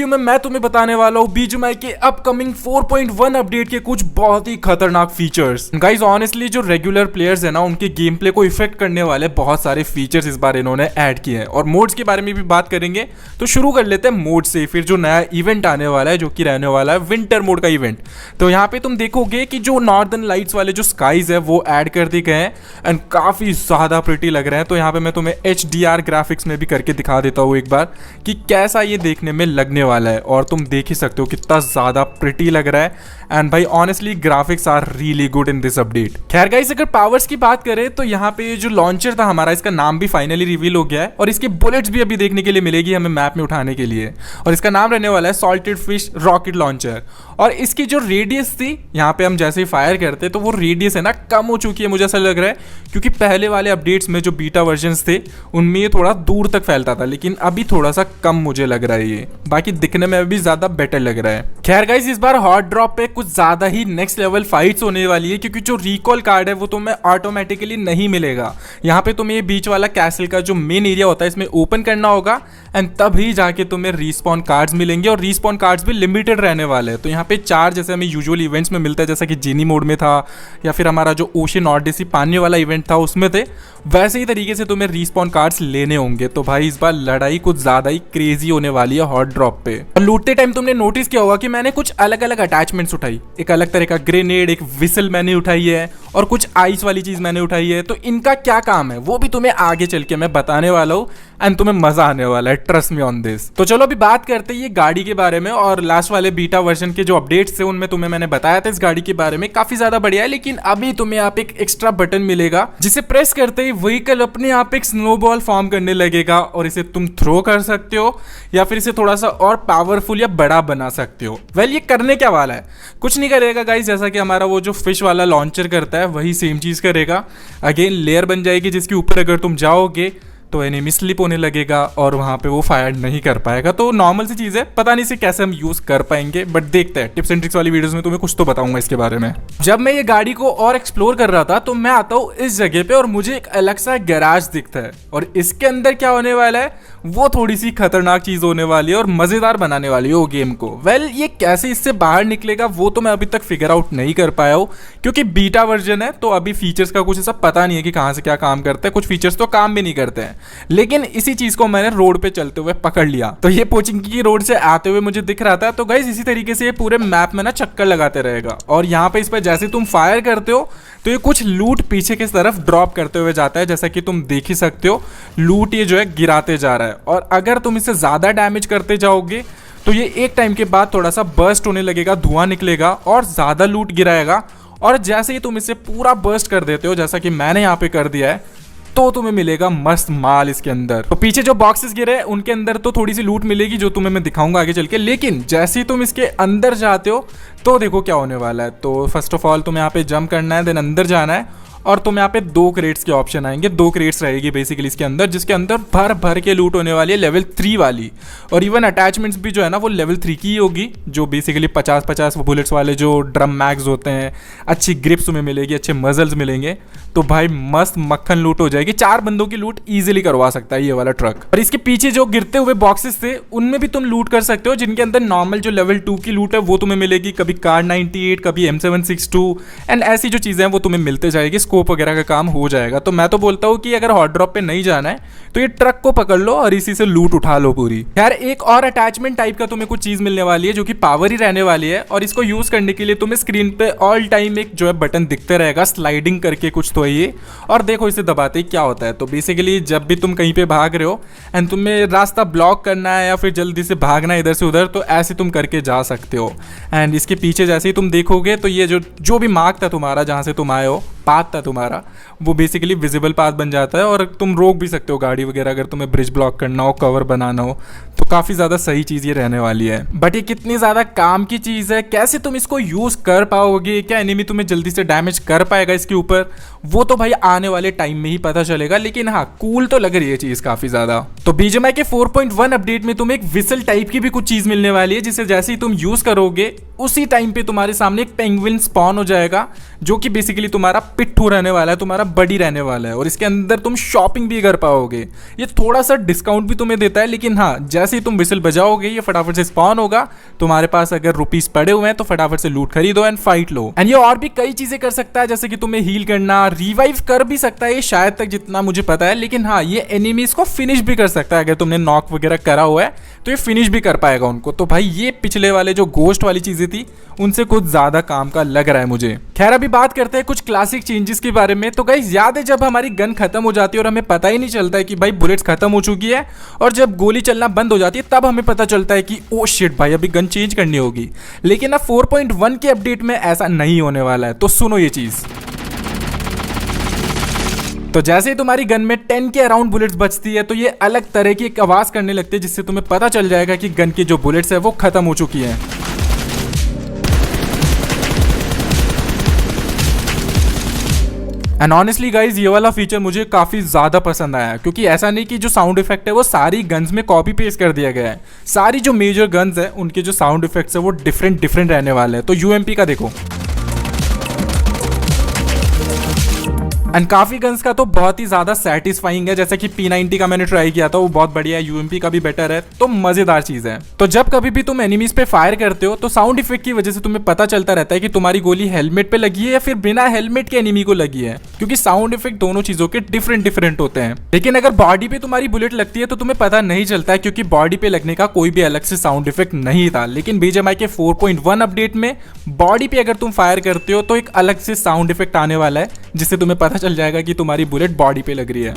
Video में मैं तुम्हें बताने वाला हूँ बीजीएमआई के अपकमिंग 4.1 अपडेट के कुछ बहुत ही खतरनाक फीचर्स। गाइस ऑनेस्टली जो रेगुलर प्लेयर्स है ना उनके गेम प्ले को इफेक्ट करने वाले बहुत सारे फीचर्स इस बार इन्होंने ऐड किए हैं और मोड्स के बारे में भी बात करेंगे। तो शुरू कर लेते हैं मोड से, फिर जो नया इवेंट आने वाला है जो कि रहने वाला है विंटर मोड का इवेंट। तो यहाँ पे तुम देखोगे कि जो नॉर्दर्न लाइट्स वाले जो स्काईज है वो ऐड कर दिए गए हैं एंड काफी ज्यादा प्रिटी लग रहे हैं। तो यहाँ पे मैं तुम्हें HDR ग्राफिक्स में भी करके दिखा देता हूँ एक बार कि कैसा ये देखने में लगने वाला है और तुम देख ही सकते हो कितना ज्यादा प्रिटी लग रहा है। एंड भाई honestly graphics are really good in this update. खैर गाइस अगर पावर्स की बात करें तो यहाँ पे जो लॉन्चर था हमारा, इसका नाम भी फाइनली रिवील हो गया है और इसकी बुलेट्स भी अभी देखने के लिए मिलेगी हमें मैप में उठाने के लिए, और इसका नाम रहने वाला है सॉल्टेड फिश रॉकेट लॉन्चर। और इसकी जो रेडियस थी यहाँ पे हम जैसे ही फायर करते तो वो रेडियस है ना कम हो चुकी है, मुझे ऐसा लग रहा है, क्योंकि पहले वाले अपडेट्स में जो बीटा वर्जन्स थे उनमें ये थोड़ा दूर तक फैलता था, लेकिन अभी थोड़ा सा कम मुझे लग रहा है ये। बाकी दिखने में अभी ज्यादा बेटर लग रहा है। खैर गाइस इस बार हॉट ड्रॉप पे कुछ ज्यादा ही नेक्स्ट लेवल फाइट्स होने वाली है, क्योंकि जो रिकॉल कार्ड है वो तुम्हें ऑटोमेटिकली नहीं मिलेगा। यहाँ पे तुम्हें ये बीच वाला कैसल का जो मेन एरिया होता है इसमें ओपन करना होगा एंड तभी जाके तुम्हें रीस्पॉन कार्ड्स मिलेंगे, और रीस्पॉन कार्ड्स भी लिमिटेड रहने वाले हैं। तो यहाँ पे 4 जैसे हमें यूजुअल इवेंट्स में मिलता है, जैसा कि जीनी मोड में था या फिर हमारा जो ओशन ऑडिसी पानी वाला इवेंट था उसमें थे, वैसे ही तरीके से तुम्हें रीस्पॉन कार्ड्स लेने होंगे। तो भाई इस बार लड़ाई कुछ ज्यादा ही क्रेजी होने वाली है हॉट ड्रॉप पे। और लूटते टाइम तुमने नोटिस किया होगा कि मैंने कुछ अलग अलग अटैचमेंट्स उठाई, एक अलग तरह का ग्रेनेड, एक विसल मैंने उठाई है और कुछ आइस वाली चीज मैंने उठाई है। तो इनका क्या काम है वो भी तुम्हें आगे चल के मैं बताने वाला हूँ एंड तुम्हें मजा आने वाला है, ट्रस्ट मी ऑन दिस। तो चलो अभी बात करते हैं ये गाड़ी के बारे में। और लास्ट वाले बीटा वर्जन के जो अपडेट्स थे उनमें तुम्हें मैंने बताया था इस गाड़ी के बारे में, काफी ज्यादा बढ़िया है। लेकिन अभी तुम्हें यहाँ पे एक एक्स्ट्रा बटन मिलेगा जिसे प्रेस करते ही व्हीकल अपने आप एक स्नोबॉल फॉर्म करने लगेगा और इसे तुम थ्रो कर सकते हो या फिर इसे थोड़ा सा और पावरफुल या बड़ा बना सकते हो। वेल ये करने क्या वाला है, कुछ नहीं करेगा गाइस, जैसा कि हमारा वो जो फिश वाला लॉन्चर करता है वही सेम चीज करेगा। अगेन लेयर बन जाएगी जिसके ऊपर अगर तुम जाओगे तो एनिमी स्लिप होने लगेगा और वहां पे वो फायर नहीं कर पाएगा। तो नॉर्मल सी चीज है, पता नहीं इसे कैसे हम यूज कर पाएंगे, बट देखते हैं टिप्स एंड ट्रिक्स वाली वीडियोस में तुम्हें कुछ तो बताऊंगा इसके बारे में। जब मैं ये गाड़ी को और एक्सप्लोर कर रहा था तो मैं आता हूँ इस जगह पे और मुझे एक अलग सा गैराज दिखता है, और इसके अंदर क्या होने वाला है वो थोड़ी सी खतरनाक चीज होने वाली है और मजेदार बनाने वाली है वो गेम को। वेल ये कैसे इससे बाहर निकलेगा वो तो मैं अभी तक फिगर आउट नहीं कर पाया हूँ, क्योंकि बीटा वर्जन है तो अभी फीचर्स का कुछ ऐसा पता नहीं है कि कहाँ से क्या काम करता है। कुछ फीचर्स तो काम भी नहीं करते हैं, लेकिन इसी चीज को मैंने रोड पे चलते हुए पकड़ लिया। तो ये पोचिंकी की रोड से आते हुए मुझे दिख रहा था। तो गाइस इसी तरीके से ये पूरे मैप में ना चक्कर लगाते रहेगा, और यहाँ पे इस पर जैसे तुम फायर करते हो तो ये कुछ लूट पीछे की तरफ ड्रॉप करते हुए जाता है, जैसा कि तुम देख ही सकते हो लूट ये जो है गिराते जा रहा है। और अगर तुम इसे ज्यादा डैमेज करते जाओगे तो ये एक टाइम के बाद थोड़ा सा बर्स्ट होने लगेगा, धुआं निकलेगा और ज्यादा लूट गिराएगा। और जैसे ही तुम इसे पूरा बर्स्ट कर देते हो, जैसा कि मैंने यहाँ पे कर दिया है, तो तुम्हें मिलेगा मस्त माल इसके अंदर। तो पीछे जो बॉक्सेस गिरे उनके अंदर तो थोड़ी सी लूट मिलेगी जो तुम्हें मैं दिखाऊंगा आगे चल के, लेकिन जैसे ही तुम इसके अंदर जाते हो तो देखो क्या होने वाला है। तो फर्स्ट ऑफ ऑल तुम्हें यहाँ पे जंप करना है, देन अंदर जाना है, और तुम यहाँ पे 2 क्रेट्स के ऑप्शन आएंगे। 2 क्रेट्स रहेगी बेसिकली इसके अंदर, जिसके अंदर भर भर के लूट होने वाली है लेवल 3 वाली। और इवन अटैचमेंट्स भी जो है ना वो लेवल 3 की ही होगी, जो बेसिकली 50-50 बुलेट्स वाले जो ड्रम मैग्स होते हैं, अच्छी ग्रिप्स तुम्हें मिलेगी, अच्छे मजल्स मिलेंगे। तो भाई मस्त मक्खन लूट हो जाएगी, 4 बंदों की लूट ईजिली करवा सकता है ये वाला ट्रक। और इसके पीछे जो गिरते हुए बॉक्सेस थे उनमें भी तुम लूट कर सकते हो, जिनके अंदर नॉर्मल जो लेवल 2 की लूट है वो तुम्हें मिलेगी, कभी कार 98, कभी M762 एंड ऐसी जो चीजें हैं वो तुम्हें मिलते जाएगी, स्कोप वगैरह का काम हो जाएगा। तो मैं तो बोलता हूँ कि अगर हॉट ड्रॉप पे नहीं जाना है तो ये ट्रक को पकड़ लो और इसी से लूट उठा लो पूरी। यार एक और अटैचमेंट टाइप का तुम्हें कुछ चीज मिलने वाली है जो कि पावर ही रहने वाली है, और इसको यूज करने के लिए तुम्हें स्क्रीन पे ऑल टाइम एक जो है बटन दिखते रहेगा, स्लाइडिंग करके कुछ तो है ये। और देखो इसे दबाते ही क्या होता है, तो बेसिकली जब भी तुम कहीं पे भाग रहे हो एंड तुम्हें रास्ता ब्लॉक करना है या फिर जल्दी से भागना है इधर से उधर, तो ऐसे तुम करके जा सकते हो। एंड इसके पीछे जैसे ही तुम देखोगे तो ये जो भी मार्क था तुम्हारा, जहाँ से तुम आए हो, पाथ था तुम्हारा, वो बेसिकली विजिबल पाथ बन जाता है और तुम रोक भी सकते हो गाड़ी वगैरह अगर तुम्हें ब्रिज ब्लॉक करना हो, कवर बनाना हो। तो काफ़ी ज़्यादा सही चीज़ ये रहने वाली है। बट ये कितनी ज़्यादा काम की चीज़ है, कैसे तुम इसको यूज़ कर पाओगे, क्या एनिमी तुम्हें जल्दी से डैमेज कर पाएगा इसके ऊपर, वो तो भाई आने वाले टाइम में ही पता चलेगा। लेकिन हाँ कूल तो लग रही है चीज़ काफ़ी ज़्यादा। तो बीजीएमआई के 4.1 अपडेट में तुम्हें एक विसल टाइप की भी कुछ चीज़ मिलने वाली है, जिसे जैसे ही तुम यूज़ करोगे उसी टाइम पे तुम्हारे सामने एक पेंगुइन स्पॉन हो जाएगा, जो कि बेसिकली तुम्हारा पिट्ठू रहने वाला है, तुम्हारा बडी रहने वाला है, और इसके अंदर तुम शॉपिंग भी कर पाओगे। ये थोड़ा सा डिस्काउंट भी तुम्हें देता है, लेकिन हाँ, जैसे ही तुम विसल बजाओगे ये फटाफट से स्पॉन होगा। तुम्हारे पास अगर रुपीस पड़े हुए हैं तो फटाफट से लूट खरीदो एंड फाइट लो। एंड ये और भी कई चीजें कर सकता है, जैसे कि तुम्हें हील करना, रिवाइव कर भी सकता है ये शायद तक जितना मुझे पता है, लेकिन हाँ, ये एनिमीज को फिनिश भी कर सकता है। अगर तुमने नॉक वगैरह करा हुआ है तो ये फिनिश भी कर पाएगा उनको। तो भाई ये पिछले वाले जो गोस्ट वाली चीजें थी उनसे कुछ ज्यादा काम का लग रहा है मुझे। खैर अभी बात करते हैं कुछ क्लासिक चेंजेस के बारे में। तो गाइस याद है जब हमारी गन खत्म हो जाती है और हमें पता ही नहीं चलता है कि भाई बुलेट्स खत्म हो चुकी है, और जब गोली चलना बंद हो जाती है तब हमें पता चलता है कि ओ शिट भाई अभी गन चेंज करनी होगी। लेकिन अब 4.1 के अपडेट में ऐसा नहीं होने वाला है। तो सुनो ये चीज। तो जैसे ही तुम्हारी गन में 10 के अराउंड बुलेट्स बचती है तो ये अलग तरह की एक आवाज करने लगती है, जिससे तुम्हें पता चल जाएगा कि गन की जो बुलेट्स है वो खत्म हो चुकी है। एंड ऑनेस्टली गाइज ये वाला फीचर मुझे काफी ज्यादा पसंद आया, क्योंकि ऐसा नहीं कि जो साउंड इफेक्ट है वो सारी गन्स में कॉपी पेस्ट कर दिया गया है। सारी जो मेजर गन्स है उनके जो साउंड इफेक्ट्स है वो डिफरेंट रहने वाले हैं। तो यूएमपी का देखो, एंड काफी गन्स का तो बहुत ही ज्यादा सेटिस्फाइंग है, जैसे कि P90 का मैंने ट्राई किया था, वो बहुत बढ़िया है। यूएमपी का भी बेटर है, तो मजेदार चीज है। तो जब कभी भी तुम एनिमीज पे फायर करते हो तो साउंड इफेक्ट की वजह से तुम्हें पता चलता रहता है कि तुम्हारी गोली हेलमेट पे लगी है या फिर बिना हेलमेट के एनिमी को लगी है, क्योंकि साउंड इफेक्ट दोनों चीजों के डिफरेंट होते हैं। लेकिन अगर बॉडी पे तुम्हारी बुलेट लगती है तो तुम्हें पता नहीं चलता है, क्योंकि बॉडी पे लगने का कोई भी अलग से साउंड इफेक्ट नहीं था। लेकिन BGMI के 4.1 अपडेट में बॉडी पे अगर तुम फायर करते हो तो एक अलग से साउंड इफेक्ट आने वाला है, जिससे तुम्हें पता चल जाएगा कि तुम्हारी बुलेट बॉडी पे लग रही है।